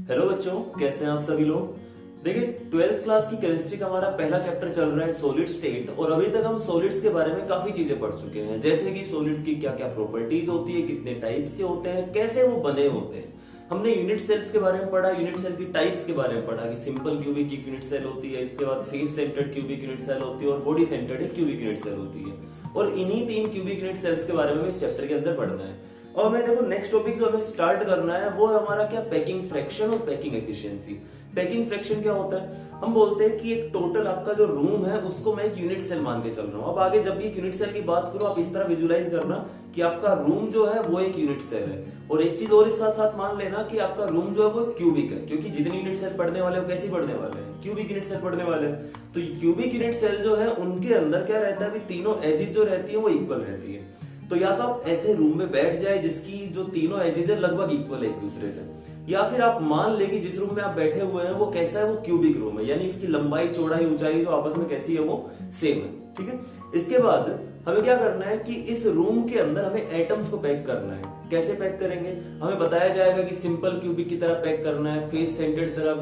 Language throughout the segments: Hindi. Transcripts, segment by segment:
हेलो बच्चों, कैसे हैं आप सभी लोग। देखिए, 12th क्लास की केमिस्ट्री का हमारा पहला चैप्टर चल रहा है सॉलिड स्टेट। और अभी तक हम सॉलिड्स के बारे में काफी चीजें पढ़ चुके हैं, जैसे कि सॉलिड्स की क्या क्या प्रॉपर्टीज होती है, कितने टाइप्स के होते हैं, कैसे वो बने होते हैं। हमने यूनिट सेल्स के बारे में पढ़ा, यूनिट सेल की टाइप्स के बारे में पढ़ा कि सिंपल क्यूबिक यूनिट सेल होती है, इसके बाद face centred cubic unit cell होती है और body centred cubic unit cell होती है। और इन्हीं 3 क्यूबिक यूनिट सेल्स के बारे में इस चैप्टर के अंदर पढ़ना है। और हमें देखो, नेक्स्ट टॉपिक जो हमें स्टार्ट करना है वो है हमारा क्या, पैकिंग फ्रैक्शन और पैकिंग एफिशिएंसी। पैकिंग फ्रैक्शन क्या होता है, हम बोलते हैं कि एक टोटल आपका जो रूम है उसको मैं एक यूनिट सेल मान के चल रहा हूं। अब आगे जब भी यूनिट सेल की बात करो, आप इस तरह विजुलाइज करना कि आपका रूम जो है वो एक यूनिट सेल है। और एक चीज और इस साथ साथ मान लेना कि आपका रूम जो है वो क्यूबिक है, क्योंकि जितने यूनिट सेल पढ़ने वाले हो कैसी पढ़ने वाले हैं, क्यूबिक यूनिट सेल पढ़ने वाले हैं। तो क्यूबिक यूनिट सेल जो है उनके अंदर क्या रहता है, तीनों एजिज जो रहती है वो इक्वल रहती है। तो या तो आप ऐसे रूम में बैठ जाए जिसकी जो तीनों एजेस है लगभग इक्वल है एक दूसरे से, या फिर आप मान ले कि जिस रूम में आप बैठे हुए हैं वो कैसा है, वो क्यूबिक रूम है, यानी इसकी लंबाई चौड़ाई ऊंचाई जो आपस में कैसी है वो सेम है। ठीक है, इसके बाद हमें क्या करना है कि इस रूम के अंदर हमें एटम्स को पैक करना है। कैसे पैक करेंगे, हमें बताया जाएगा कि सिंपल क्यूबिक की तरह पैक करना है, फेस सेंटर्ड तरह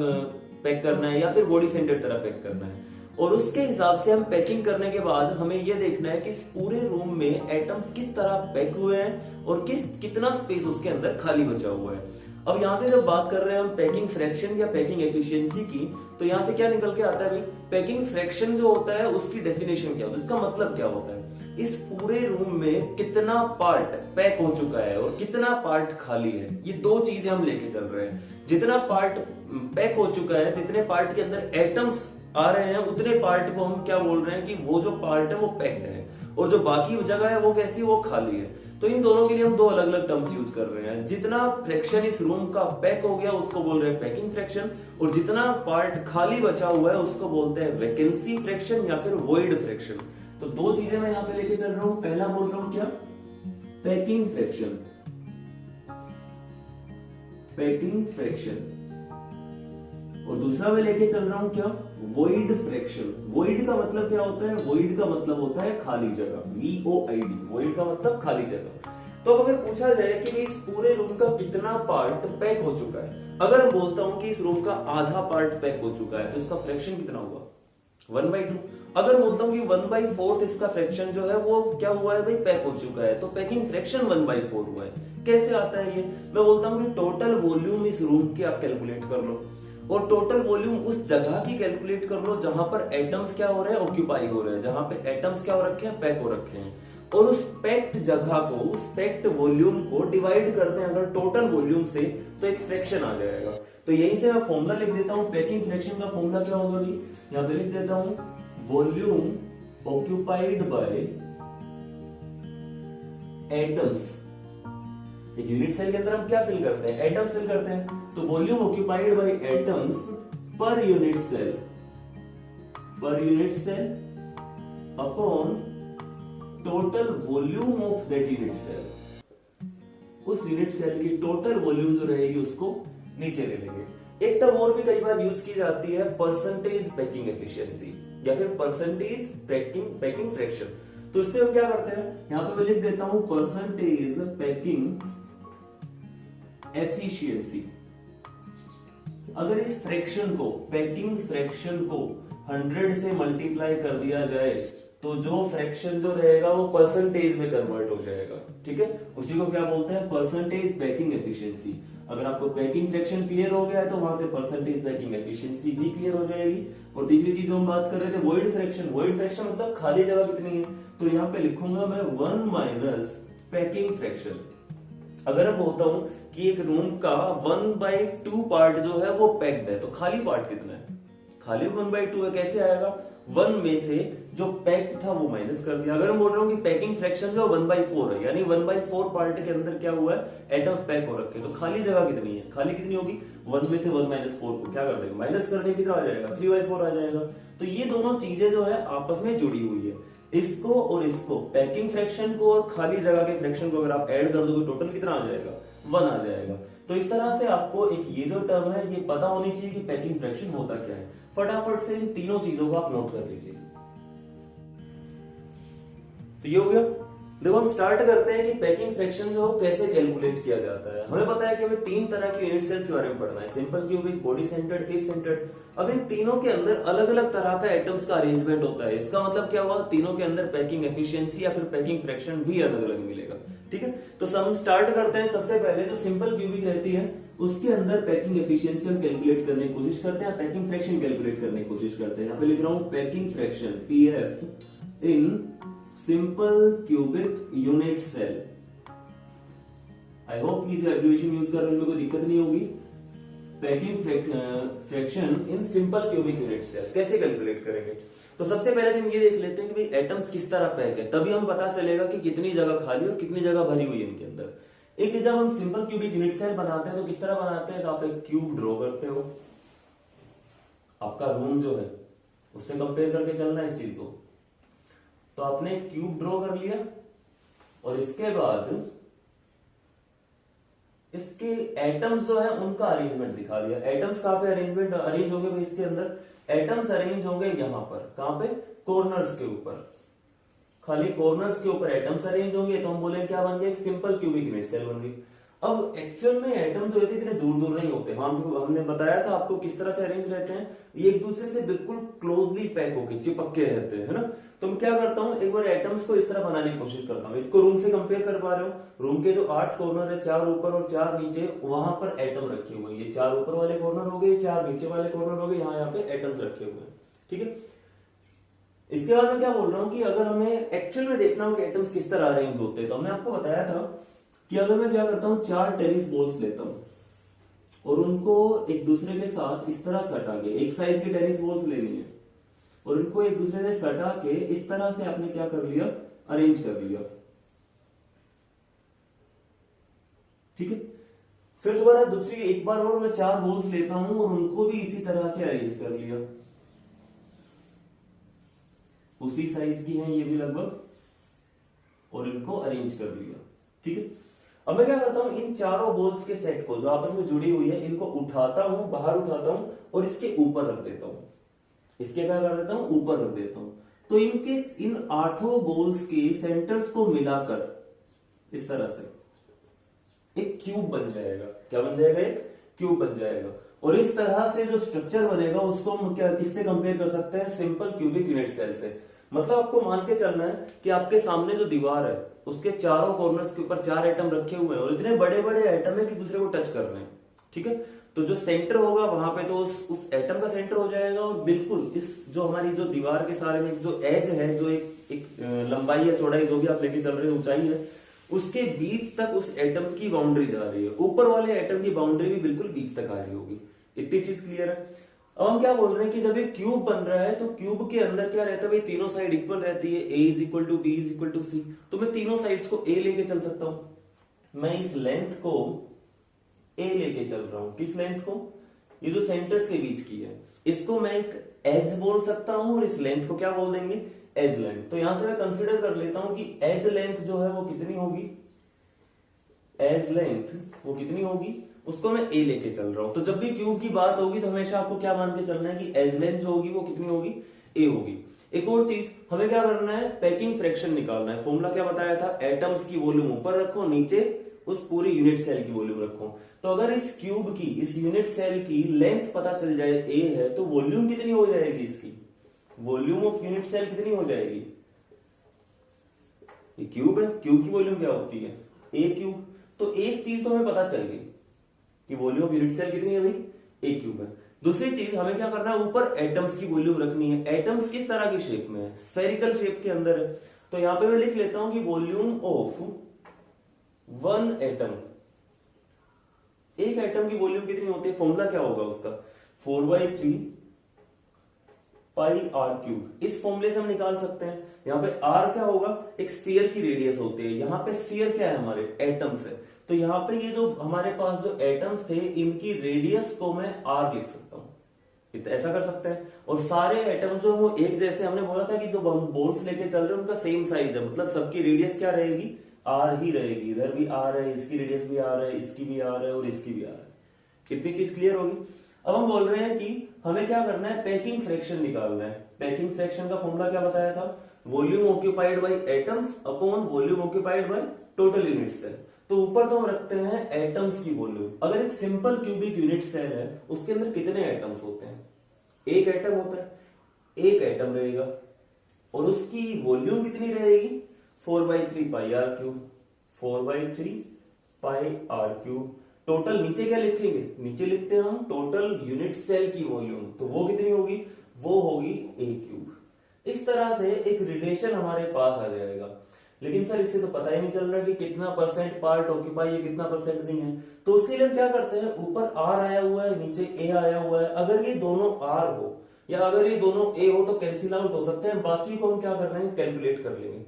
पैक करना है, या फिर बॉडी सेंटर्ड तरह पैक करना है। और उसके हिसाब से हम पैकिंग करने के बाद हमें यह देखना है कि इस पूरे रूम में एटम्स किस तरह पैक हुए हैं और कितना स्पेस उसके अंदर खाली बचा हुआ है। अब यहां से जब बात कर रहे हैं हम पैकिंग फ्रैक्शन या पैकिंग एफिशिएंसी की, तो यहां से क्या निकल के आता है भाई, पैकिंग फ्रैक्शन जो होता है उसकी डेफिनेशन क्या होता है, उसका मतलब क्या होता है, इस पूरे रूम में कितना पार्ट पैक हो चुका है और कितना पार्ट खाली है। ये दो चीजें हम लेके चल रहे हैं। जितना पार्ट पैक हो चुका है, जितने पार्ट के अंदर एटम्स आ रहे हैं, उतने पार्ट को हम क्या बोल रहे हैं कि वो जो पार्ट है वो पैक्ड है, और जो बाकी जगह है वो कैसी, वो खाली है। तो इन दोनों के लिए हम दो अलग अलग टर्म्स यूज कर रहे हैं। जितना फ्रैक्शन इस रूम का पैक हो गया उसको बोल रहे हैं पैकिंग फ्रैक्शन, और जितना पार्ट खाली बचा हुआ है उसको बोलते हैं वैकेंसी फ्रैक्शन या फिर वॉइड फ्रैक्शन। तो दो चीजें मैं यहाँ पे लेके चल रहा हूं। पहला बोल रहा हूं क्या, पैकिंग फ्रैक्शन, पैकिंग फ्रैक्शन, और दूसरा मैं लेके चल रहा हूं क्या, वॉइड फ्रैक्शन। वॉइड का मतलब क्या होता है, वॉइड का मतलब होता है खाली जगह, VOID, वॉइड का मतलब खाली जगह। तो अब अगर पूछा जाए कि इस पूरे रूम का कितना पार्ट पैक हो चुका है, अगर मैं बोलता हूं कि इस रूम का आधा पार्ट पैक हो चुका है, तो इसका फ्रैक्शन कितना हुआ, 1/2। अगर बोलता हूं कि 1/4 इसका फ्रैक्शन जो है वो क्या हुआ है भाई, पैक हो चुका है, तो पैकिंग फ्रैक्शन 1/4 हुआ है। कैसे आता है ये, मैं बोलता हूं कि टोटल वॉल्यूम इस रूम की आप कैलकुलेट कर लो, और टोटल वॉल्यूम उस जगह की कैलकुलेट कर लो जहां पर एटम्स क्या हो रहे हैं, ऑक्यूपाई हो रहे हैं, जहां पे एटम्स क्या हो रखे हैं, पैक हो रखे हैं। और उस पैक्ड जगह को, उस पैक्ड वॉल्यूम को डिवाइड करते हैं अगर टोटल वॉल्यूम से, तो एक फ्रैक्शन आ जाएगा। तो यहीं से मैं फॉर्मूला लिख देता हूं, पैकिंग फ्रैक्शन का फॉर्मूला क्या होगा भाई, यहां पे लिख देता हूं, वॉल्यूम ऑक्यूपाइड बाय एटम्स। एक यूनिट सेल के अंदर हम क्या फिल करते हैं, एटम्स फिल करते हैं। तो volume occupied by atoms per unit cell, per unit cell upon total volume of that unit cell. उस यूनिट सेल की टोटल वॉल्यूम जो रहेगी उसको नीचे ले लेंगे। एक टर्म और भी कई बार यूज की जाती है, परसेंटेज पैकिंग एफिशिएंसी या फिर परसेंटेज पैकिंग फ्रैक्शन। तो इसमें हम क्या करते हैं, यहां पे मैं लिख देता हूं परसेंटेज पैकिंग एफिशिएंसी। अगर इस फ्रैक्शन को, पैकिंग फ्रैक्शन को 100 से मल्टीप्लाई कर दिया जाए तो जो फ्रैक्शन जो रहेगा वो परसेंटेज में कन्वर्ट हो जाएगा। ठीक है, उसी को क्या बोलते हैं, परसेंटेज पैकिंग एफिशिएंसी। अगर आपको पैकिंग फ्रैक्शन क्लियर हो गया है तो वहां से परसेंटेज पैकिंग एफिशिएंसी भी क्लियर हो जाएगी। और तीसरी चीज हम बात कर रहे थे, वॉइड फ्रैक्शन। वॉइड फ्रैक्शन मतलब खाली जगह कितनी है, तो यहां पे लिखूंगा मैं 1 माइनस पैकिंग फ्रैक्शन। अगर मैं बोलता हूं कि एक रूम का 1/2 पार्ट जो है वो पैक्ड है, तो खाली पार्ट कितना है, खाली 1/2 है। कैसे आएगा, 1 में से जो पैक्ड था वो माइनस कर दिया। अगर मैं बोल रहा हूं कि पैकिंग फ्रैक्शन जो 1/4 है, यानी 1/4 पार्ट के अंदर क्या हुआ है, एटम्स पैक हो रखे हैं, तो खाली जगह कितनी है, खाली कितनी होगी, 1 में से 1 - 4 को क्या कर देंगे, माइनस कर देंगे, कितना आ जाएगा, 3/4 आ जाएगा। तो ये दोनों चीजें जो है आपस में जुड़ी हुई है, इसको और इसको, पैकिंग फ्रैक्शन को और खाली जगह के फ्रैक्शन को अगर आप ऐड कर दोगे टोटल कितना आ जाएगा, 1 आ जाएगा। तो इस तरह से आपको एक ये जो टर्म है ये पता होनी चाहिए कि पैकिंग फ्रैक्शन होता क्या है। फटाफट से इन तीनों चीजों को आप नोट कर लीजिए। तो ये हो गया देखो हम स्टार्ट करते हैं कि पैकिंग फ्रैक्शन जो है कैसे कैलकुलेट किया जाता है। हमें पता है कि हमें तीन तरह की यूनिट सेल्स के बारे में पढ़ना है, simple cubic, body centred, face centred. अब इन तीनों के अंदर अलग अलग तरह का एटम्स का अरेंजमेंट होता है। इसका मतलब क्या हुआ, तीनों के अंदर पैकिंग एफिशिएंसी या फिर पैकिंग फ्रैक्शन भी अलग अलग मिलेगा। ठीक है, तो हम स्टार्ट करते हैं। सबसे पहले जो सिंपल क्यूबिक रहती है उसके अंदर पैकिंग एफिशिएंसी हम कैलकुलेट करने की कोशिश करते हैं, पैकिंग फ्रैक्शन कैलकुलेट करने की कोशिश करते हैं। यहाँ पे लिख रहा हूं packing fraction PF in simple cubic unit cell. I hope ये जो एब्रिविएशन यूज कर रहे हैं उनमें कोई दिक्कत नहीं होगी। Packing fraction in simple cubic unit cell कैसे कैलकुलेट करेंगे, तो सबसे पहले हम ये देख लेते हैं कि भाई एटम्स किस तरह पैक है, तभी हमें पता चलेगा कि कितनी जगह खाली और कितनी जगह भरी हुई है इनके अंदर। एक जब हम सिंपल क्यूबिक यूनिट सेल बनाते हैं तो किस तरह बनाते हैं, तो आप एक क्यूब ड्रॉ करते हो, आपका रूम जो है उससे कंपेयर करके चलना है इस चीज को। तो आपने एक क्यूब ड्रॉ कर लिया और इसके बाद इसके एटम्स जो है उनका अरेंजमेंट दिखा दिया। एटम्स कहां पे अरेंज होंगे भाई, इसके अंदर एटम्स अरेंज होंगे यहां पर, कहां पे, कॉर्नर्स के ऊपर, खाली कॉर्नर्स के ऊपर एटम्स अरेंज होंगे। तो हम बोले क्या बन गया, एक सिंपल क्यूबिक यूनिट सेल बन गई। अब एक्चुअल में एटम जो होते इतने दूर दूर नहीं होते, हमने बताया था आपको किस तरह से अरेंज रहते हैं, ये एक दूसरे से बिल्कुल क्लोजली पैक होके चिपक के रहते हैं, है ना। तो मैं क्या करता हूं, एक बार एटम्स को इस तरह बनाने की कोशिश करता हूं। इसको रूम से कंपेयर कर पा रहे हो, रूम के जो 8 कॉर्नर है, 4 ऊपर और 4 नीचे, वहां पर एटम रखे हुए हैं। ये 4 ऊपर वाले कॉर्नर हो गए, 4 नीचे वाले कॉर्नर हो गए, यहाँ पे एटम्स रखे हुए हैं। ठीक है, इसके बाद मैं क्या बोल रहा हूं कि अगर हमें एक्चुअल में देखना हो कि एटम्स किस तरह अरेंज होते हैं, तो हमने आपको बताया था कि अगर मैं क्या करता हूं, 4 टेनिस बॉल्स लेता हूं और उनको एक दूसरे के साथ इस तरह सटा के, एक साइज की टेनिस बॉल्स लेनी है और इनको एक दूसरे से सटा के इस तरह से आपने क्या कर लिया, अरेंज कर लिया। ठीक है, फिर दोबारा दूसरी एक बार और मैं 4 बॉल्स लेता हूं और उनको भी इसी तरह से अरेंज कर लिया, उसी साइज की हैं ये भी लगभग, और इनको अरेंज कर लिया। ठीक है, अब मैं क्या करता हूं, इन चारों बॉल्स के सेट को जो आपस में जुड़ी हुई है इनको उठाता हूं, बाहर उठाता हूं और इसके ऊपर रख देता हूं। इसके क्या कर देता हूं, ऊपर रख देता हूं। तो इनके इन 8 बॉल्स के सेंटर्स को मिलाकर इस तरह से एक क्यूब बन जाएगा। क्या बन जाएगा, एक क्यूब बन जाएगा। और इस तरह से जो स्ट्रक्चर बनेगा उसको हम क्या किससे कंपेयर कर सकते हैं, सिंपल क्यूबिक यूनिट सेल से। मतलब आपको मान के चलना है कि आपके सामने जो दीवार है उसके चारों कॉर्नर्स के ऊपर 4 एटम रखे हुए हैं और इतने बड़े बड़े एटम है कि दूसरे को टच कर रहे हैं। ठीक है, तो जो सेंटर होगा वहां पे तो उस एटम का सेंटर हो जाएगा और बिल्कुल इस जो हमारी जो दीवार के सारे में जो एज है, जो एक लंबाई या चौड़ाई जो भी आप लेके चल रहे हैं, ऊंचाई है, उसके बीच तक उस एटम की बाउंड्री जा रही है। ऊपर वाले एटम की बाउंड्री भी बिल्कुल बीच तक आ रही होगी। इतनी चीज क्लियर है। अब हम क्या बोल रहे हैं कि जब एक क्यूब बन रहा है तो क्यूब के अंदर क्या रहता है भाई, तीनों साइड इक्वल रहती है, a is equal to B is equal to C. तो मैं तीनों साइड्स को a लेके चल सकता हूं। मैं इस लेंथ को a लेके चल रहा हूं, किस लेंथ को, ये जो सेंटर्स के बीच की है, इसको मैं एक एज बोल सकता हूं और इस लेंथ को क्या बोल देंगे, एज लेंथ। तो यहां से मैं कंसिडर कर लेता हूं कि एज लेंथ जो है वो कितनी होगी, एज लेंथ वो कितनी होगी, उसको मैं a लेके चल रहा हूं। तो जब भी क्यूब की बात होगी तो हमेशा आपको क्या मान के चलना है कि एज लेंथ जो होगी वो कितनी होगी, a होगी। एक और चीज हमें क्या करना है, पैकिंग फ्रैक्शन निकालना है। फॉर्मूला क्या बताया था, एटम्स की वॉल्यूम ऊपर रखो, नीचे उस पूरी यूनिट सेल की वॉल्यूम रखो। तो अगर इस क्यूब की, इस यूनिट सेल की लेंथ पता चल जाए a है, तो वॉल्यूम कितनी हो जाएगी इसकी, वॉल्यूम ऑफ यूनिट सेल कितनी हो जाएगी, ये क्यूब है, क्यूब की वॉल्यूम क्या होती है, a क्यूब। तो एक चीज तो हमें पता चल गई कि वॉल्यूम ऑफ यूनिट सेल कितनी है भाई, a क्यूब है। दूसरी चीज हमें क्या करना है, ऊपर एटम्स की वॉल्यूम रखनी है। एटम्स किस तरह की शेप में है, स्फेरिकल शेप के अंदर है। तो यहां पे मैं लिख लेता हूं कि वॉल्यूम ऑफ 1 एटम, एक एटम की वॉल्यूम कितनी होती है, फॉर्मूला क्या होगा उसका, 4/3 पाई आर क्यूब। इस फॉर्मूले से हम निकाल सकते हैं। यहाँ पे आर क्या होगा, एक स्फीयर की रेडियस होती है। यहाँ पे स्फीयर क्या है, हमारे एटम्स है। तो यहाँ पे ये जो हमारे पास जो एटम्स थे इनकी रेडियस को मैं आर लिख सकता हूं, ऐसा कर सकते हैं। और सारे एटम्स जो वो एक जैसे, हमने बोला था कि जो हम बोल्स लेके चल रहे हैं उनका सेम साइज है, मतलब सबकी रेडियस क्या रहेगी, आर ही रहेगी। इधर भी आर है, इसकी रेडियस भी आर है, इसकी भी आर है और इसकी भी आर है। कितनी चीज क्लियर होगी। अब हम बोल रहे हैं कि हमें क्या करना है, पैकिंग फ्रैक्शन निकालना है। पैकिंग फ्रैक्शन का फॉर्मूला क्या बताया था, volume occupied by atoms upon volume occupied by total unit cell. तो ऊपर तो हम रखते हैं एटम्स की वॉल्यूम। अगर एक सिंपल क्यूबिक यूनिट सेल है उसके अंदर कितने एटम्स होते हैं? एक एटम होता है, एक एटम रहेगा और उसकी वॉल्यूम कितनी रहेगी? 4/3 pi are cube, 4/3 pi are cube. Total नीचे क्या लिखेंगे? नीचे लिखते हैं हम टोटल यूनिट सेल की वॉल्यूम, तो वो कितनी होगी? वो होगी ए क्यूब। इस तरह से एक रिलेशन हमारे पास आ जाएगा। लेकिन सर इससे तो पता ही नहीं चल रहा कि कितना परसेंट पार्ट ऑक्यूपाई है, कितना परसेंट नहीं है। तो उसके लिए हम क्या करते हैं, ऊपर आर आया हुआ है, नीचे ए आया हुआ है। अगर ये दोनों आर हो या अगर ये दोनों ए हो तो कैंसिल आउट हो सकते हैं, बाकी को हम क्या कर रहे हैं, कैलकुलेट कर लेंगे।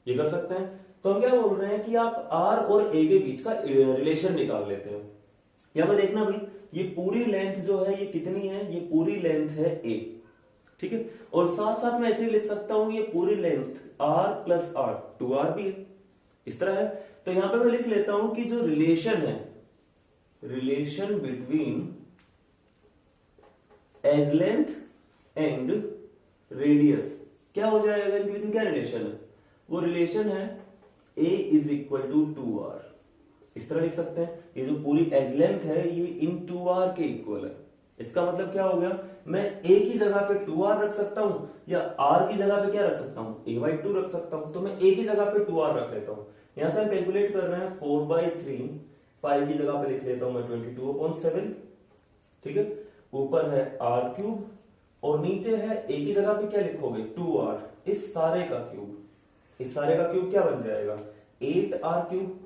ये कर सकते हैं। तो हम क्या बोल रहे हैं कि आप आर और ए के बीच का रिलेशन निकाल लेते हैं। यहां पर देखना भाई, ये पूरी लेंथ जो है ये कितनी है? ये पूरी लेंथ है ए, ठीक है। और साथ साथ मैं ऐसे ही लिख सकता हूं ये पूरी length are plus are, 2r भी है, इस तरह है। तो यहां पे मैं लिख लेता हूं कि जो रिलेशन है, relation between edge length and radius, क्या हो जाएगा? इनके बीच में क्या रिलेशन है? वो रिलेशन है a is equal to 2r। इस तरह लिख सकते हैं, ये जो पूरी एज लेंथ है ये इन 2r के इक्वल है। इसका मतलब क्या हो गया, मैं a की जगह पे 2r रख सकता हूं या r की जगह पे क्या रख सकता हूं, a/2 रख सकता हूं। तो मैं a की जगह पे 2r रख लेता हूं। यहां से हम कैलकुलेट कर रहे हैं 4/3 पाई की जगह पे लिख लेता हूं मैं 22/7, ठीक है। ऊपर है r क्यूब और नीचे है a की जगह पे क्या लिखोगे, 2r। इस सारे का क्यूब, इस सारे का क्यूब क्या बन जाएगा, 8r क्यूब।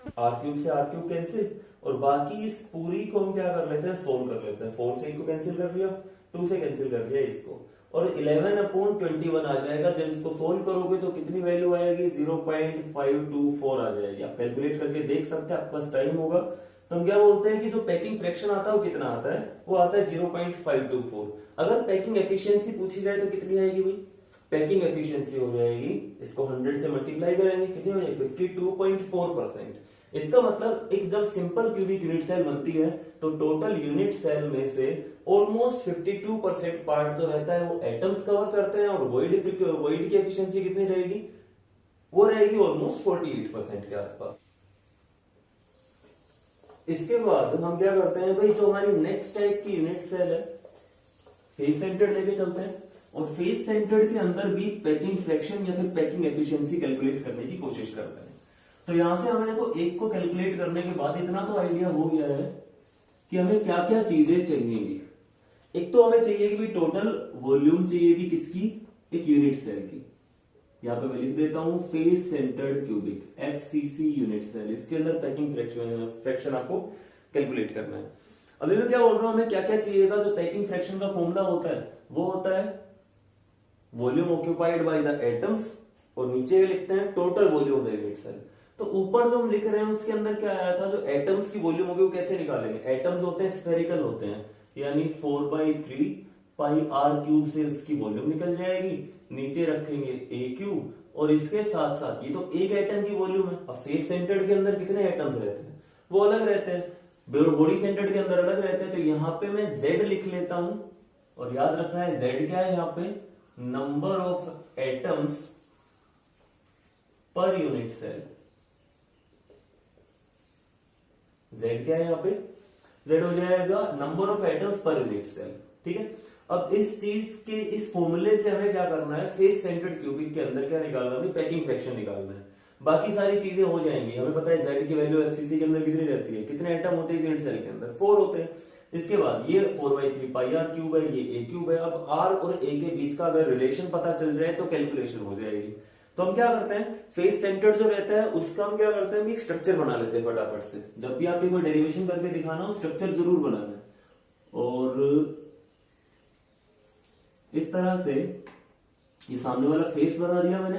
r क्यूब से r क्यूब कैंसिल, और बाकी इस पूरी को हम क्या कर लेते हैं, सोल्व कर लेते हैं। 4 से 8 को कैंसिल कर लिया, 2 से कैंसिल कर लिया इसको, और 11/21 आ जाएगा। जब इसको सोल्व करोगे तो कितनी वैल्यू आएगी, 0.524 आ जाएगी। आप कैलकुलेट करके देख सकते हैं, आपके पास टाइम होगा। तो हम क्या बोलते हैं कि जो पैकिंग फ्रैक्शन आता है वो कितना आता है, वो आता है 0.524। अगर पैकिंग एफिशिएंसी पूछी जाए तो कितनी आएगी भाई, पैकिंग एफिशिएंसी हो जाएगी, इसको 100 से मल्टीप्लाई करेंगे, कितनी हो जाएगी, 52.4%। इसका मतलब एक जब सिंपल क्यूबिक यूनिट सेल बनती है तो टोटल यूनिट सेल में से ऑलमोस्ट 52% पार्ट जो रहता है वो एटम्स कवर करते हैं, और वॉइड की एफिशिएंसी कितनी रहेगी, वो रहेगी ऑलमोस्ट 48% के आसपास। इसके बाद हम क्या करते हैं भाई, जो हमारी नेक्स्ट टाइप की यूनिट सेल है, फेस सेंटर्ड लेके चलते हैं, और फेस सेंटर्ड के अंदर भी पैकिंग फ्रैक्शन या फिर पैकिंग एफिशिएंसी कैलकुलेट करने की कोशिश करते हैं। तो यहां से हमें देखो एक को कैलकुलेट करने के बाद इतना तो आइडिया हो गया है कि हमें क्या क्या चीजें चाहिएगी। एक तो हमें चाहिए कि टोटल वॉल्यूम चाहिएगी किसकी, एक यूनिट सेल की। यहां पे मैं लिख देता हूं face centred cubic, FCC unit cell. इसके अंदर पैकिंग फ्रैक्शन आपको कैलकुलेट करना है। अभी मैं क्या बोल रहा हूं, हमें क्या क्या चाहिएगा। जो पैकिंग फ्रैक्शन का फॉर्मूला होता है वो होता है volume occupied by the atoms, और नीचे लिखते हैं total volume of the unit cell. तो ऊपर जो हम लिख रहे हैं उसके अंदर क्या आया था, जो एटम्स की वॉल्यूम होगी वो कैसे निकालेंगे। एटम्स होते हैं स्फेरिकल होते हैं, यानी 4/3 पाई आर क्यूब से उसकी वॉल्यूम निकल जाएगी। नीचे रखेंगे ए क्यूब, और इसके साथ साथ ये तो एक एटम की वॉल्यूम है। अब फेस सेंटर्ड के अंदर कितने एटम्स रहते हैं, वो अलग रहते हैं, बॉडी सेंटर्ड के अंदर अलग रहते हैं। तो यहां पे मैं जेड लिख लेता हूं, और याद रखना है जेड क्या है, यहां पे number of atoms per unit cell. Z क्या है यहां पे, Z हो जाएगा number of atoms per unit cell, ठीक है। अब इस चीज के इस फॉर्मूले से हमें क्या करना है, फेस सेंटर्ड क्यूबिक के अंदर क्या निकालना है, पैकिंग फ्रैक्शन निकालना है। बाकी सारी चीजें हो जाएंगी। हमें पता है Z की वैल्यू FCC के अंदर कितनी रहती है, कितने एटम होते हैं यूनिट सेल के अंदर, 4 होते हैं। इसके बाद ये 4/3 पाई आर क्यूब है, ये ए क्यूब है। अब आर और ए के बीच का अगर रिलेशन पता चल जाए तो कैलकुलेशन हो जाएगी। तो हम क्या करते हैं, फेस सेंटर जो रहता है उसका हम क्या करते हैं, एक स्ट्रक्चर बना लेते हैं फटाफट से। जब भी आपको कोई डेरिवेशन करके दिखाना हो स्ट्रक्चर जरूर बनाना है। और इस तरह से ये सामने वाला फेस बना दिया मैंने,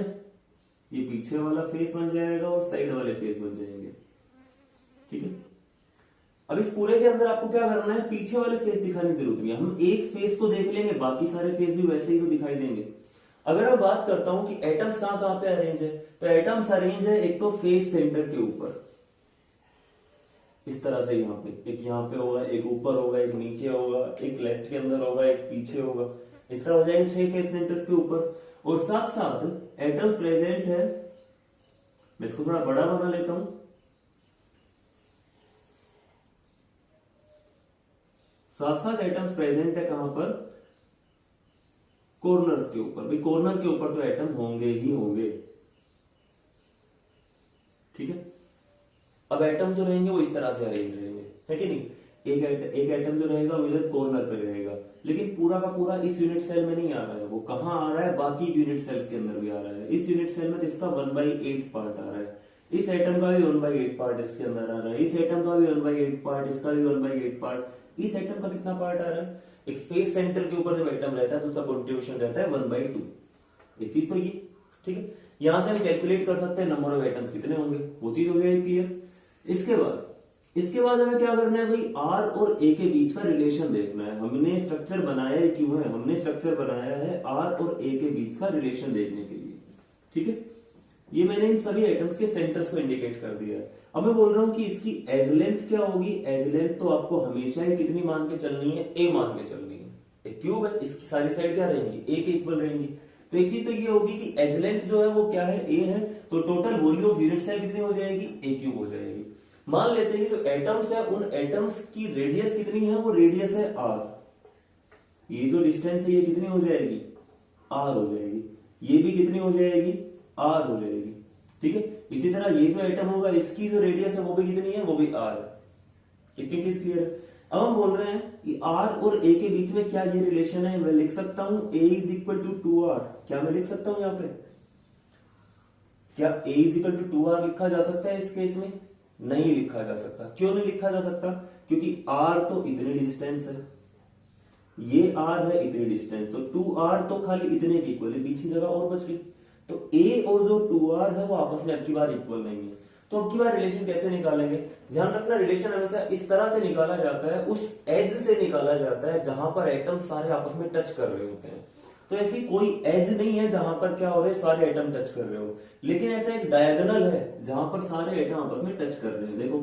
ये पीछे वाला फेस बन जाएगा और साइड वाले फेस बन जाएंगे, ठीक है। अब इस पूरे के अंदर आपको क्या करना है, पीछे वाले फेस दिखाने की जरूरत नहीं है। हम एक फेस को देख लेंगे, बाकी सारे फेस भी वैसे ही तो दिखाई देंगे। अगर मैं बात करता हूं कि एटम्स कहां कहां पे अरेंज है, तो एटम्स अरेंज है एक तो फेस सेंटर के ऊपर, इस तरह से एक यहां पे होगा, एक ऊपर होगा, एक नीचे होगा, एक लेफ्ट के अंदर होगा, एक पीछे होगा। इस तरह हो जाएंगे 6 फेस सेंटर्स के ऊपर। और साथ साथ एटम्स प्रेजेंट है, मैं इसको थोड़ा बड़ा बना लेता हूं, साथ साथ एटम्स प्रेजेंट है कहां पर, कॉर्नर्स के ऊपर। भाई कॉर्नर के ऊपर तो एटम होंगे ही होंगे, ठीक है। अब एटम जो रहेंगे वो इस तरह से अरेंज रहेंगे, है कि नहीं। एक एटम जो रहेगा वो इधर कॉर्नर पे रहेगा, लेकिन पूरा का पूरा इस यूनिट सेल में नहीं आ रहा है, वो कहां आ रहा है, बाकी यूनिट सेल्स के अंदर भी आ रहा है। इस यूनिट सेल में तो इसका 1/8 पार्ट आ रहा है, इस एटम का भी 1/8 पार्ट इसके अंदर आ रहा है, इस एटम का भी 1/8 पार्ट, इसका भी 1/8 पार्ट। इस एटम का कितना पार्ट आ रहा है, एक फेस सेंटर के ऊपर जब एटम रहता है तो उसका कॉन्ट्रीब्यूशन रहता है 1/2। एक चीज तो ये, ठीक है। यहां से हम कैलकुलेट कर सकते हैं नंबर ऑफ एटम्स कितने होंगे, वो चीज हो जाएगी क्लियर। इसके बाद हमें क्या करना है भाई, आर और ए के बीच का रिलेशन देखना है। हमने स्ट्रक्चर बनाया है, क्यों है, हमने स्ट्रक्चर बनाया है आर और ए के बीच का रिलेशन देखने के लिए, ठीक है। ये मैंने इन सभी एटम्स के सेंटर्स को इंडिकेट कर दिया है। अब मैं बोल रहा हूं कि इसकी एज लेंथ क्या होगी। एज लेंथ तो आपको हमेशा ही कितनी मान के चलनी है, ए मान के चलनी है। एक क्यूब है, इसकी सारी साइड क्या रहेंगी, ए के इक्वल रहेंगी। तो एक चीज तो ये होगी कि एज लेंथ जो है वो क्या है, ए है, तो total volume of unit cell कितनी हो जाएगी, ए क्यूब हो जाएगी। मान लेते हैं कि जो एटम्स है उन एटम्स की रेडियस कितनी है, वो रेडियस है आर। ये जो डिस्टेंस है ये कितनी हो जाएगी, आर हो जाएगी। ये भी कितनी हो जाएगी, आर हो जाएगी, ठीक है। इसी तरह ये जो एटम होगा इसकी जो रेडियस है वो भी कितनी है, वो भी आर है। इतनी चीज क्लियर है। अब हम बोल रहे हैं कि आर और ए के बीच में क्या ये रिलेशन है, मैं लिख सकता हूं ए इज इक्वल टू 2r। क्या मैं लिख सकता हूं यहां पे, क्या ए इज इक्वल टू 2r लिखा जा सकता है इस केस में, नहीं लिखा जा सकता। क्यों नहीं लिखा जा सकता, क्योंकि r तो इतनी डिस्टेंस है, ये r है इतनी डिस्टेंस, तो 2r तो खाली इतने की इक्वल है, बीच की जगह और बच गई। तो a और जो 2r है वो आपस में अब की बार इक्वल नहीं है। तो अब की बार रिलेशन कैसे निकालेंगे, ध्यान रखना रिलेशन हमेशा इस तरह से निकाला जाता है, उस एज से निकाला जाता है जहां पर एटम सारे आपस में टच कर रहे होते हैं। तो ऐसी कोई एज नहीं है जहां पर क्या हो रहे सारे एटम टच कर रहे हो, लेकिन ऐसा एक डायगोनल है जहां पर सारे एटम आपस में टच कर रहे हैं। देखो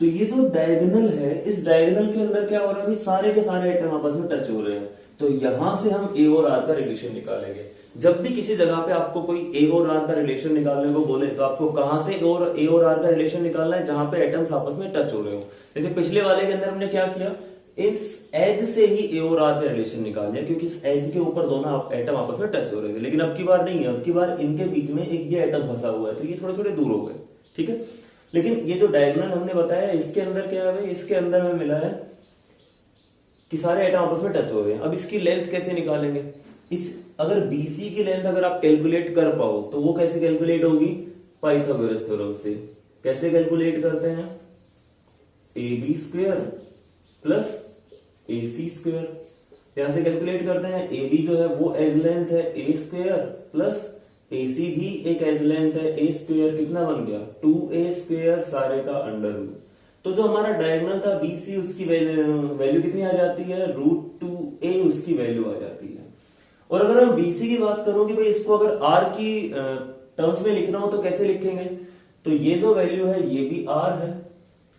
तो ये जो डायगोनल है, इस डायगोनल के अंदर क्या हो रहा है, सारे के सारे एटम आपस में टच हो रहे हैं। तो यहां से हम ए और आर का रिलेशन निकालेंगे। जब भी किसी जगह पे आपको कोई ए और आर का रिलेशन निकालने को बोले तो आपको कहां से ए और आर का रिलेशन निकालना है, जहां पे एटम्स आपस में टच हो रहे हो। जैसे पिछले वाले के अंदर हमने क्या किया, इस एज से ही ए और आर का रिलेशन निकाल लिया, क्योंकि इस एज के ऊपर दोनों एटम आपस में टच हो रहे थे। लेकिन अब की बार नहीं है, अब की बार इनके बीच में एक ये एटम फंसा हुआ है, तो ये थोड़े थोड़े दूर हो गए, ठीक है। लेकिन ये जो डायगोनल हमने बताया इसके अंदर क्या है, इसके अंदर हमें मिला है कि सारे एटम आपस में टच हो रहे हैं। अब इसकी लेंथ कैसे निकालेंगे, इस अगर BC की लेंथ अगर आप कैलकुलेट कर पाओ तो वो कैसे कैलकुलेट होगी, पाइथागोरस थ्योरम से। कैसे कैलकुलेट करते हैं, AB square plus AC square. यहां से कैलकुलेट करते हैं, AB जो है वो एज लेंथ है A स्क्वायर प्लस AC भी एक एज लेंथ है A स्क्वायर। कितना बन गया, 2A स्क्वायर सारे का अंडर रूट। तो जो हमारा डायगोनल था BC उसकी वैल्यू कितनी आ जाती है, √2a उसकी वैल्यू आ जाती है। और अगर हम BC की बात करूं कि भाई इसको अगर R की टर्म्स में लिखना हो तो कैसे लिखेंगे, तो ये जो वैल्यू है ये भी R है,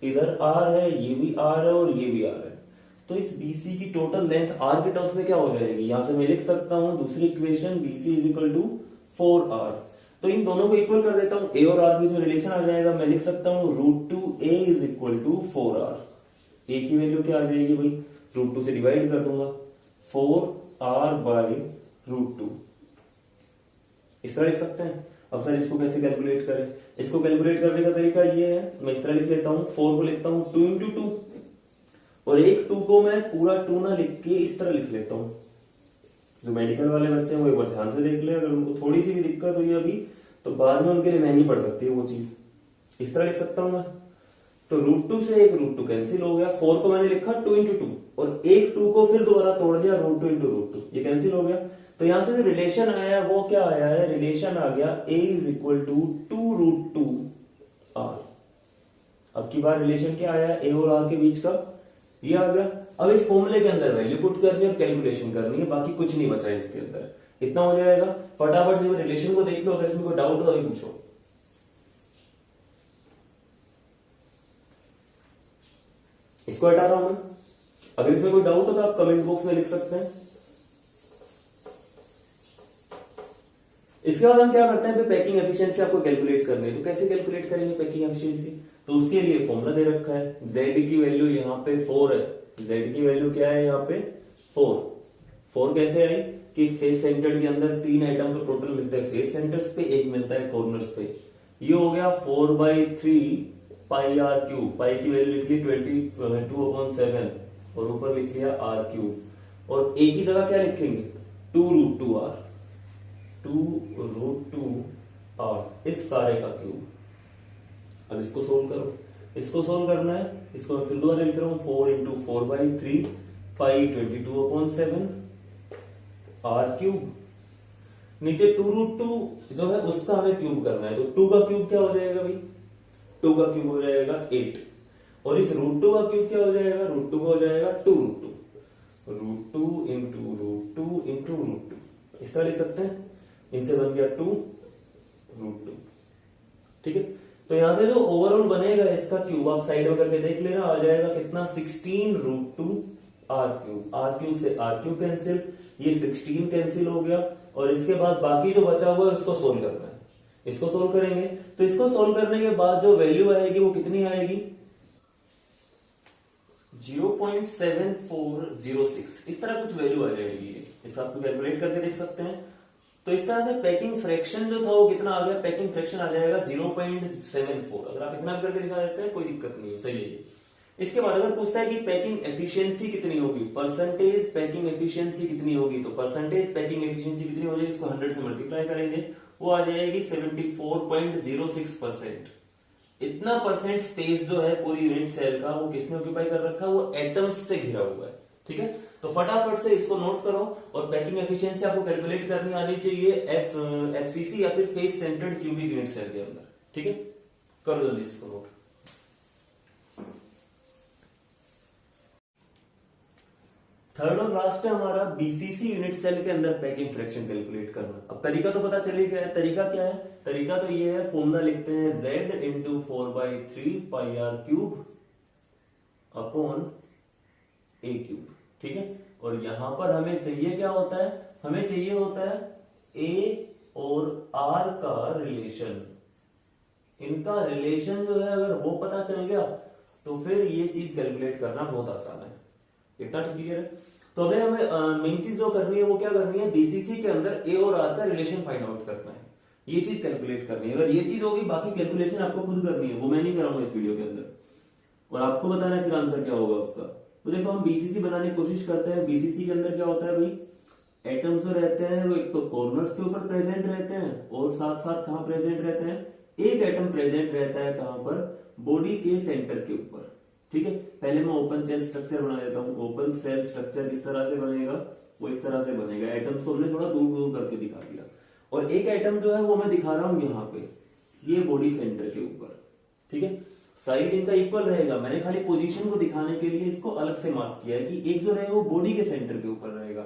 इधर R है, ये भी R है और ये भी R है। तो इस BC की टोटल लेंथ R के टर्म्स में क्या हो जाएगी, यहां से मैं लिख सकता हूं दूसरी equation BC is equal to 4R। तो इन दोनों को इक्वल कर देता हूं, A और R बीच में रिलेशन आ जाएगा। मैं लिख सकता हूं √2a is equal to 4R। A की वैल्यू क्या आ जाएगी भाई, √2 से डिवाइड कर दूंगा, 4R बाई √2। इस तरह लिख सकते हैं। अब सर इसको कैसे कैलकुलेट करें, इसको कैलकुलेट करने का तरीका ये है, मैं इस तरह लिख लेता हूं, 4 को लिखता हूं 2 इंटू 2, और एक 2 को मैं पूरा 2 ना लिख के इस तरह लिख लेता हूं। जो मेडिकल वाले बच्चे हैं वो एक बार ध्यान से देख ले, अगर उनको थोड़ी सी भी दिक्कत हुई अभी तो बाद में उनके लिए महंगी पड़ सकती है वो चीज। इस तरह लिख सकता हूं मैं, तो √2 से एक √2 कैंसिल हो गया, 4 को मैंने लिखा 2 इंटू 2 और एक 2 को फिर दोबारा तोड़ दिया, √2 इंटू √2, ये कैंसिल हो गया। तो यहां से जो रिलेशन आया है वो क्या आया है, रिलेशन आ गया a is equal to 2√2r। अब की बार रिलेशन क्या आया, a और r के बीच का, ये आ गया। अब इस फॉर्मूले के अंदर वैल्यू पुट करनी है और कैलकुलेशन करनी है, बाकी कुछ नहीं बचा है इसके अंदर। इतना हो जाएगा। फटाफट से रिलेशन को देख लो, अगर इसमें कोई डाउट हो तो अभी पूछो। इसको हटा रहा हूं मैं। अगर इसमें कोई डाउट हो तो आप कमेंट बॉक्स में लिख सकते हैं। इसके बाद हम क्या करते हैं, पैकिंग एफिशिएंसी आपको कैलकुलेट करनी है। तो कैसे कैलकुलेट करेंगे पैकिंग एफिशिएंसी? तो उसके लिए फॉर्मूला दे रखा है। जेड की वैल्यू यहाँ पे 4 है। जेड की वैल्यू क्या है यहाँ पे? 4 कैसे आई कि फेस सेंटर के अंदर 3 आइटम तो टोटल मिलते हैं फेस सेंटर्स पे, एक मिलता है कॉर्नर्स पे। ये हो गया 4/3 पाई आर क्यूब। पाई की वैल्यू लिख ली 22/7 और ऊपर लिख लिया आर क्यूब। और एक ही जगह क्या लिखेंगे? 2√2 आर, 2√2 आर, इस सारे का क्यूब। अब इसको सोल्व करो। इसको सोल्व करना है, इसको मैं फिर दोबारा लिख रहा हूं, 4 × 4/3 पाई 22/7 आर क्यूब। नीचे 2√2 जो है उसका हमें क्यूब करना है। तो 2 का क्यूब क्या हो जाएगा भाई? 2 का क्यूब हो जाएगा 8। और इस √2 का क्यूब क्या हो जाएगा? √2 का हो जाएगा 2√2। √2 × √2 × √2 इस तरह लिख सकते हैं। इनसे बन गया 2√2। ठीक है। तो यहां से जो ओवरऑल बनेगा इसका क्यूब आप साइड में करके देख लेना, आ जाएगा कितना? 16√2 आर क्यूब। आर क्यूब से आर क्यूब कैंसिल, ये 16 कैंसिल हो गया। और इसके बाद बाकी जो बचा हुआ है उसको सोल्व करना है। इसको सोल्व करेंगे तो इसको सोल्व करने के बाद जो वैल्यू आएगी वो कितनी आएगी? 0.7406 इस तरह कुछ वैल्यू आ जाएगी। इस आपको कैलकुलेट करके देख सकते हैं। तो इस तरह से पैकिंग फ्रैक्शन जो था वो कितना आ गया? पैकिंग फ्रैक्शन आ जाएगा 0.74। अगर आप इतना करके दिखा देते हैं कोई दिक्कत नहीं है, सही है। इसके बाद अगर पूछता है कि पैकिंग एफिशिएंसी कितनी होगी, परसेंटेज पैकिंग एफिशिएंसी कितनी होगी, तो परसेंटेज पैकिंग एफिशिएंसी कितनी हो जाएगी? इसको 100 से मल्टीप्लाई करेंगे, वो आ जाएगी 74.06%। इतना परसेंट स्पेस जो है पूरी यूनिट सेल का वो किसने ऑक्यूपाई कर रखा है? वो एटम्स से घिरा हुआ है। ठीक है। तो फटाफट से इसको नोट करो। और पैकिंग एफिशिएंसी आपको कैलकुलेट करनी आनी चाहिए एफसीसी या फिर face centred cubic unit cell के अंदर। ठीक है, करो जल्दी इसको नोट। थर्ड और लास्ट है हमारा बीसीसी यूनिट सेल के अंदर पैकिंग फ्रैक्शन कैलकुलेट करना। अब तरीका तो पता चल गया है। तरीका क्या है? तरीका तो ये है, फॉर्मूला लिखते हैं z × 4/3 pi are cube upon a cube. ठीक है। और यहां पर हमें चाहिए क्या होता है? हमें चाहिए होता है ए और आर का रिलेशन। इनका रिलेशन जो है अगर वो पता चल गया तो फिर ये चीज कैलकुलेट करना बहुत आसान है। इतना क्लियर है? तो हमें मेन चीज जो करनी है वो क्या करनी है? बीसीसी के अंदर ए और आर का रिलेशन फाइंड आउट करना है। ये चीज कैलकुलेट करनी है। अगर ये चीज होगी बाकी कैलकुलेशन आपको खुद करनी है, वो मैं नहीं कराऊंगा इस वीडियो के अंदर। और आपको बताना है फिर आंसर क्या होगा उसका। तो देखो हम बीसीसी बनाने की कोशिश करते हैं। बीसीसी के अंदर क्या होता है भाई? एटम्स जो रहते हैं वो एक तो कॉर्नर्स के ऊपर प्रेजेंट रहते हैं और साथ साथ कहां प्रेजेंट रहते हैं? एक एटम प्रेजेंट रहता है कहां पर? बॉडी के सेंटर के ऊपर। ठीक है। पहले मैं ओपन सेल स्ट्रक्चर बना देता हूं। ओपन सेल स्ट्रक्चर किस तरह से बनेगा? वो इस तरह से बनेगा। एटम्स को हमने थोड़ा दूर दूर करके दिखा दिया और एक एटम जो है वो मैं दिखा रहा हूं यहाँ पे, ये बॉडी सेंटर के ऊपर। ठीक है। साइज इनका इक्वल रहेगा। मैंने खाली पोजीशन को दिखाने के लिए इसको अलग से मार्क किया है कि एक जो रहेगा वो बॉडी के सेंटर के ऊपर रहेगा।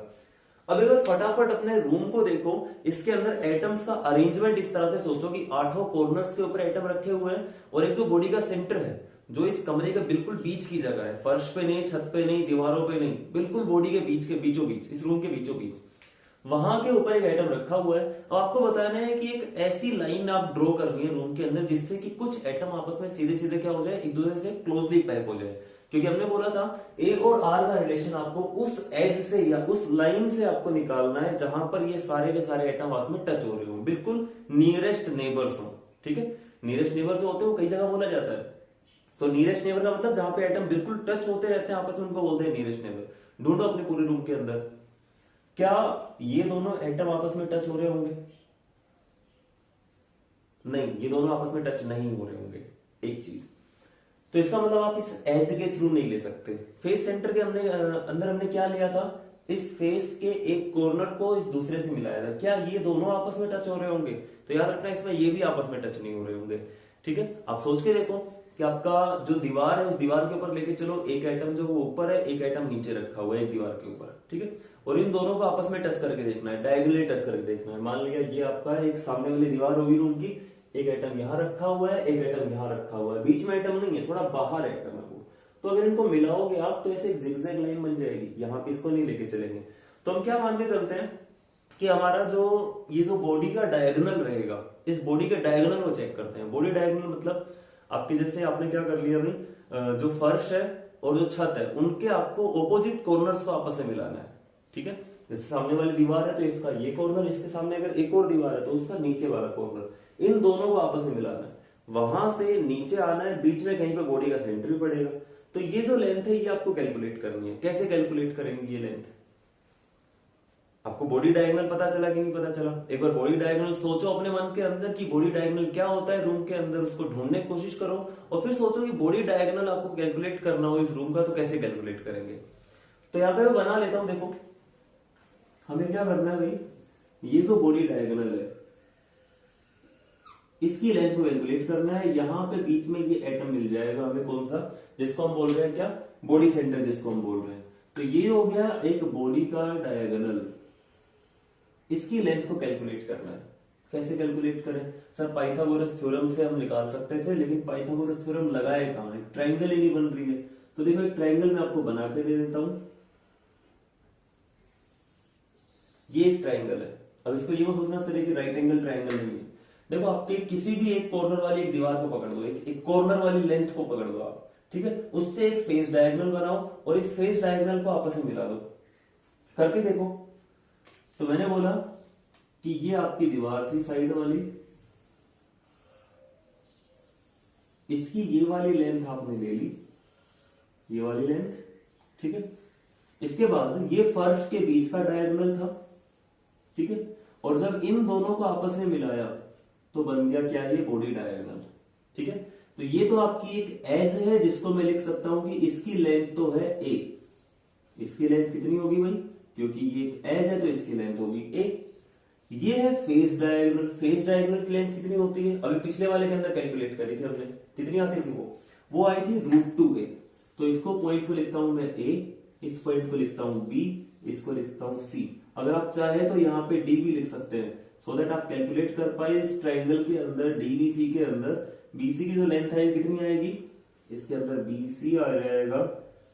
अब अगर फटाफट अपने रूम को देखो, इसके अंदर एटम्स का अरेंजमेंट इस तरह से सोचो कि 8 कॉर्नर्स के ऊपर एटम रखे हुए हैं और एक जो बॉडी का सेंटर है जो इस कमरे के बिल्कुल बीच की जगह है, फर्श पे नहीं, छत पे नहीं, दीवारों पे नहीं, बिल्कुल बॉडी के बीच के बीचों बीच, इस रूम के बीचों बीच वहां के ऊपर एक एटम रखा हुआ है। अब आपको बताना है कि एक ऐसी लाइन आप ड्रॉ करनी है रूम के अंदर जिससे कि कुछ एटम आपस में सीधे सीधे क्या हो जाए? एक दूसरे से क्लोजली पैक हो जाए। क्योंकि हमने बोला था ए और आर का रिलेशन आपको उस एज से या उस लाइन से आपको निकालना है जहां पर ये सारे के सारे एटम आपस में टच हो रहे हो, बिल्कुल नियरेस्ट नेबर्स हो। ठीक है। नियरेस्ट नेबर जो होते हैं वो कई जगह बोला जाता है। तो नियरेस्ट नेबर का मतलब जहां पे एटम बिल्कुल टच होते रहते हैं आपस में, उनको बोलते हैं नियरेस्ट नेबर। ढूंढो अपने पूरे रूम के अंदर, क्या ये दोनों एटम आपस में टच हो रहे होंगे? नहीं, ये दोनों आपस में टच नहीं हो रहे होंगे। एक चीज तो इसका मतलब आप इस एज के थ्रू नहीं ले सकते। फेस सेंटर के अंदर हमने क्या लिया था? इस फेस के एक कॉर्नर को इस दूसरे से मिलाया था। क्या ये दोनों आपस में टच हो रहे होंगे? तो याद रखना इसमें ये भी आपस में टच नहीं हो रहे होंगे। ठीक है। आप सोच के देखो कि आपका जो दीवार है उस दीवार के ऊपर लेके चलो, एक एटम जो वो ऊपर है, एक एटम नीचे रखा हुआ है एक दीवार के ऊपर। ठीक है। और इन दोनों को आपस में टच करके देखना है, डायगोनली टच करके देखना है। मान लिया ये आपका एक सामने वाली दीवार होगी रूम की, एक एटम यहां रखा हुआ है, एक एटम यहां रखा हुआ है, बीच में एटम नहीं है, थोड़ा बाहर एटम है वो। तो अगर इनको मिलाओगे आप तो ऐसे एक जिगजैग लाइन बन जाएगी, यहाँ पे इसको नहीं लेके चलेंगे। तो हम क्या मान के चलते हैं कि हमारा जो ये जो बॉडी का डायगोनल रहेगा, इस बॉडी के डायगोनल को चेक करते हैं। बॉडी डायगोनल मतलब आपके जैसे आपने क्या कर लिया भाई, जो फर्श है और जो छत है उनके आपको ऑपोजिट कॉर्नर्स को आपस में मिलाना है, ठीक है। जैसे सामने वाली दीवार है तो इसका ये कॉर्नर, इसके सामने अगर एक और दीवार है तो उसका नीचे वाला कॉर्नर, इन दोनों को आपस में मिलाना है। वहां से नीचे आना है, बीच में कहीं पे बॉडी का सेंटर भी पड़ेगा। तो ये जो लेंथ है ये आपको कैलकुलेट करनी है। कैसे कैलकुलेट करेंगे ये लेंथ? आपको बॉडी डायगोनल पता चला कि नहीं पता चला? एक बार बॉडी डायगोनल सोचो अपने मन के अंदर कि बॉडी डायगोनल क्या होता है रूम के अंदर, उसको ढूंढने की कोशिश करो और फिर सोचो कि बॉडी डायगोनल आपको कैलकुलेट करना हो इस रूम का तो कैसे कैलकुलेट करेंगे। तो यहां पे मैं बना लेता हूं, देखो हमें क्या करना है भाई, ये जो बॉडी डायगोनल है इसकी लेंथ को कैलकुलेट करना है। यहां पे बीच में ये एटम मिल जाएगा हमें, कौन सा, जिसको हम बोल रहे हैं क्या, बॉडी सेंटर जिसको हम बोल रहे हैं। तो ये हो गया एक बॉडी का डायगोनल, इसकी लेंथ को कैलकुलेट करना है। कैसे कैलकुलेट करें सर? पाइथागोरस थ्योरम से हम निकाल सकते थे, लेकिन पाइथागोरस थ्योरम लगाए कहां है, ट्रायंगल ही नहीं बन रही है। तो देखो एक ट्रायंगल मैं आपको बना के दे देता हूं, ये एक ट्रायंगल है। अब इसको ये मत सोचना सर कि राइट एंगल ट्रायंगल नहीं है। देखो आपके किसी भी एक कॉर्नर वाली एक दीवार को पकड़ दो, एक कॉर्नर वाली लेंथ को पकड़ दो आप, ठीक है, उससे एक फेस डायगोनल बनाओ और इस फेस डायगोनल को आपस में मिला दो, करके देखो। तो मैंने बोला कि ये आपकी दीवार थी साइड वाली, इसकी ये वाली लेंथ आपने ले ली, ये वाली लेंथ, ठीक है। इसके बाद ये फर्श के बीच का डायगोनल था, ठीक है, और जब इन दोनों को आपस में मिलाया तो बन गया क्या, ये बॉडी डायगोनल, ठीक है। तो ये तो आपकी एक एज है जिसको मैं लिख सकता हूं कि इसकी लेंथ तो है ए। इसकी लेंथ कितनी होगी भाई, क्योंकि ये एक एज है तो इसकी लेंथ होगी ए। ये है फेस डायगोनल। फेस डायगोनल की लेंथ कितनी होती है, अभी पिछले वाले के अंदर कैलकुलेट करी थी हमने, कितनी आती थी वो आई थी √2a। तो इसको पॉइंट को लिखता हूं मैं ए, इस पॉइंट को लिखता हूं बी, इसको लिखता हूं सी। अगर आप चाहे तो यहाँ पे डी भी लिख सकते हैं, सो दैट आप कैलकुलेट कर पाए इस ट्रायंगल के अंदर डीबीसी के अंदर बीसी की जो लेंथ है कितनी आएगी, इसके अंदर बीसी आ जाएगा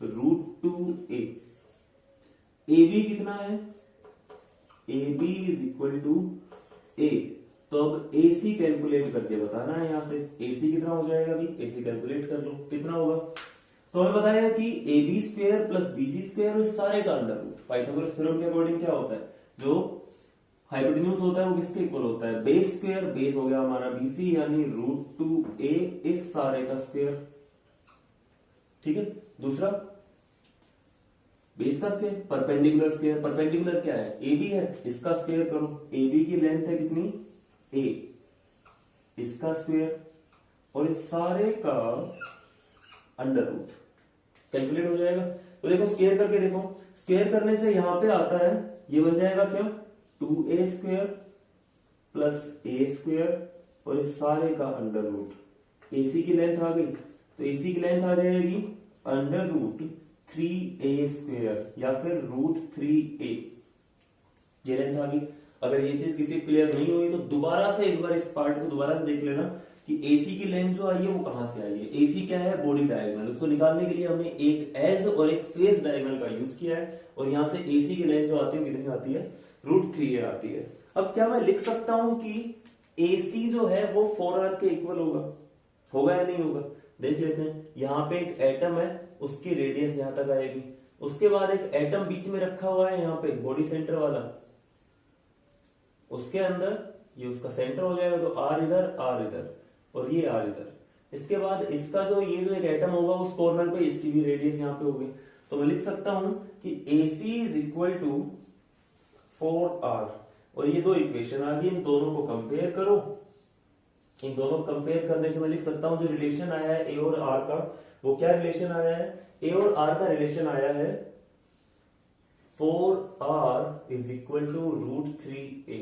√2a। ए बी कितना है, A B is equal to A. तो अब ए सी कैलकुलेट करके बताना है, यहां से ए सी कितना हो जाएगा अभी, ए सी कैलकुलेट कर लो कितना होगा। तो हमें बताया कि a b square plus b c square और सारे का अंडर रूट। पाइथागोरस थ्योरम के अकॉर्डिंग क्या होता है, जो हाइपोटेन्यूज होता है वो किसके इक्वल होता है, बेस स्क्वायर, बेस हो गया हमारा बीसी यानी √2a इस सारे का स्क्वायर, ठीक है। दूसरा बेस का स्क्वायर, परपेंडिकुलर स्क्वायर, परपेंडिकुलर क्या है, ए बी है, इसका स्क्वायर करो, ए बी की लेंथ है कितनी ए, इसका स्क्वायर और इस सारे का अंडर रूट, कैलकुलेट हो जाएगा। तो देखो स्क्वायर करके देखो, स्क्वायर करने से यहां पे आता है ये बन जाएगा क्या, 2a square plus a square और इस सारे का अंडर रूट। एसी की लेंथ आ गई, तो एसी की लेंथ आ जाएगी अंडर रूट 3a स्क्वायर या फिर √3a, ये लेंथ आ गई। अगर ये चीज किसी क्लियर नहीं हुई तो दोबारा से एक बार इस पार्ट को दोबारा से देख लेना कि एसी की लेंथ जो आई है वो कहां से आई है। एसी क्या है, बॉडी डायगोनल, उसको निकालने के लिए हमने एक एज और एक फेस डायगोनल का यूज किया है और यहां से एसी की लेंथ जो आती है कितनी आती है, √3a आती है। अब क्या मैं लिख सकता हूं कि AC जो है वो 4r के इक्वल होगा या नहीं होगा, देख लेते हैं। यहां पे एक एटम है, उसकी रेडियस यहां तक आएगी, उसके बाद एक एटम बीच में रखा हुआ है यहाँ पे बॉडी सेंटर वाला, उसके अंदर ये उसका सेंटर हो जाएगा, तो R इधर और ये R इधर। इसके बाद इसका जो ये जो एक एटम होगा उस कॉर्नर पे, इसकी भी रेडियस यहाँ पे होगी। तो मैं लिख सकता हूं कि AC is equal to 4r, और ये दो इक्वेशन आ गई, इन दोनों को कंपेयर करो। इन दोनों को कंपेयर करने से मैं लिख सकता हूं जो रिलेशन आया है a और r का, वो क्या रिलेशन आया है, a और r का रिलेशन आया है 4r is equal to √3a,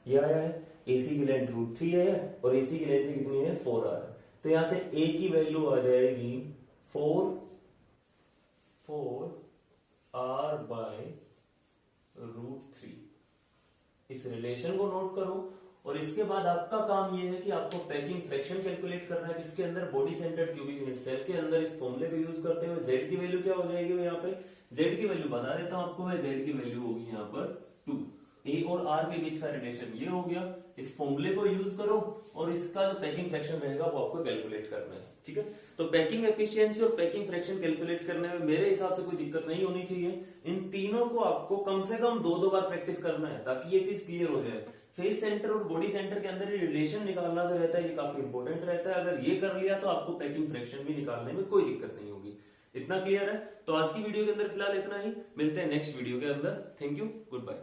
ये आया है। AC की लेंथ √3a है और AC की लेंथ कितनी है, 4r। तो यहां से a की वैल्यू आ जाएगी 4r बाय √3। इस रिलेशन को नोट करो और इसके बाद आपका काम ये है कि आपको पैकिंग फ्रैक्शन कैलकुलेट करना है, जिसके अंदर body centred cubic unit cell के अंदर इस फॉर्मूले को यूज करते हुए जेड की वैल्यू क्या हो जाएगी यहाँ पे, जेड की वैल्यू बता देता हूं आपको मैं, जेड की वैल्यू होगी यहाँ पर 2, ए और आर के बीच का रिलेशन ये हो गया। इस फॉर्मूले को यूज करो और इसका जो पैकिंग फ्रैक्शन रहेगा वो आपको कैलकुलेट करना है, ठीक है। तो पैकिंग एफिशिएंसी और पैकिंग फ्रैक्शन कैलकुलेट करने में मेरे हिसाब से कोई दिक्कत नहीं होनी चाहिए। इन तीनों को आपको कम से कम 2-2 बार प्रैक्टिस करना है ताकि ये चीज क्लियर हो जाए। फेस सेंटर और बॉडी सेंटर के अंदर रिलेशन निकालना जो रहता है ये काफी इंपॉर्टेंट रहता है। अगर ये कर लिया तो आपको पैकिंग फ्रैक्शन भी निकालने में कोई दिक्कत नहीं होगी। इतना क्लियर है? तो आज की वीडियो के अंदर फिलहाल इतना ही, मिलते हैं नेक्स्ट वीडियो के अंदर। Thank you, good bye.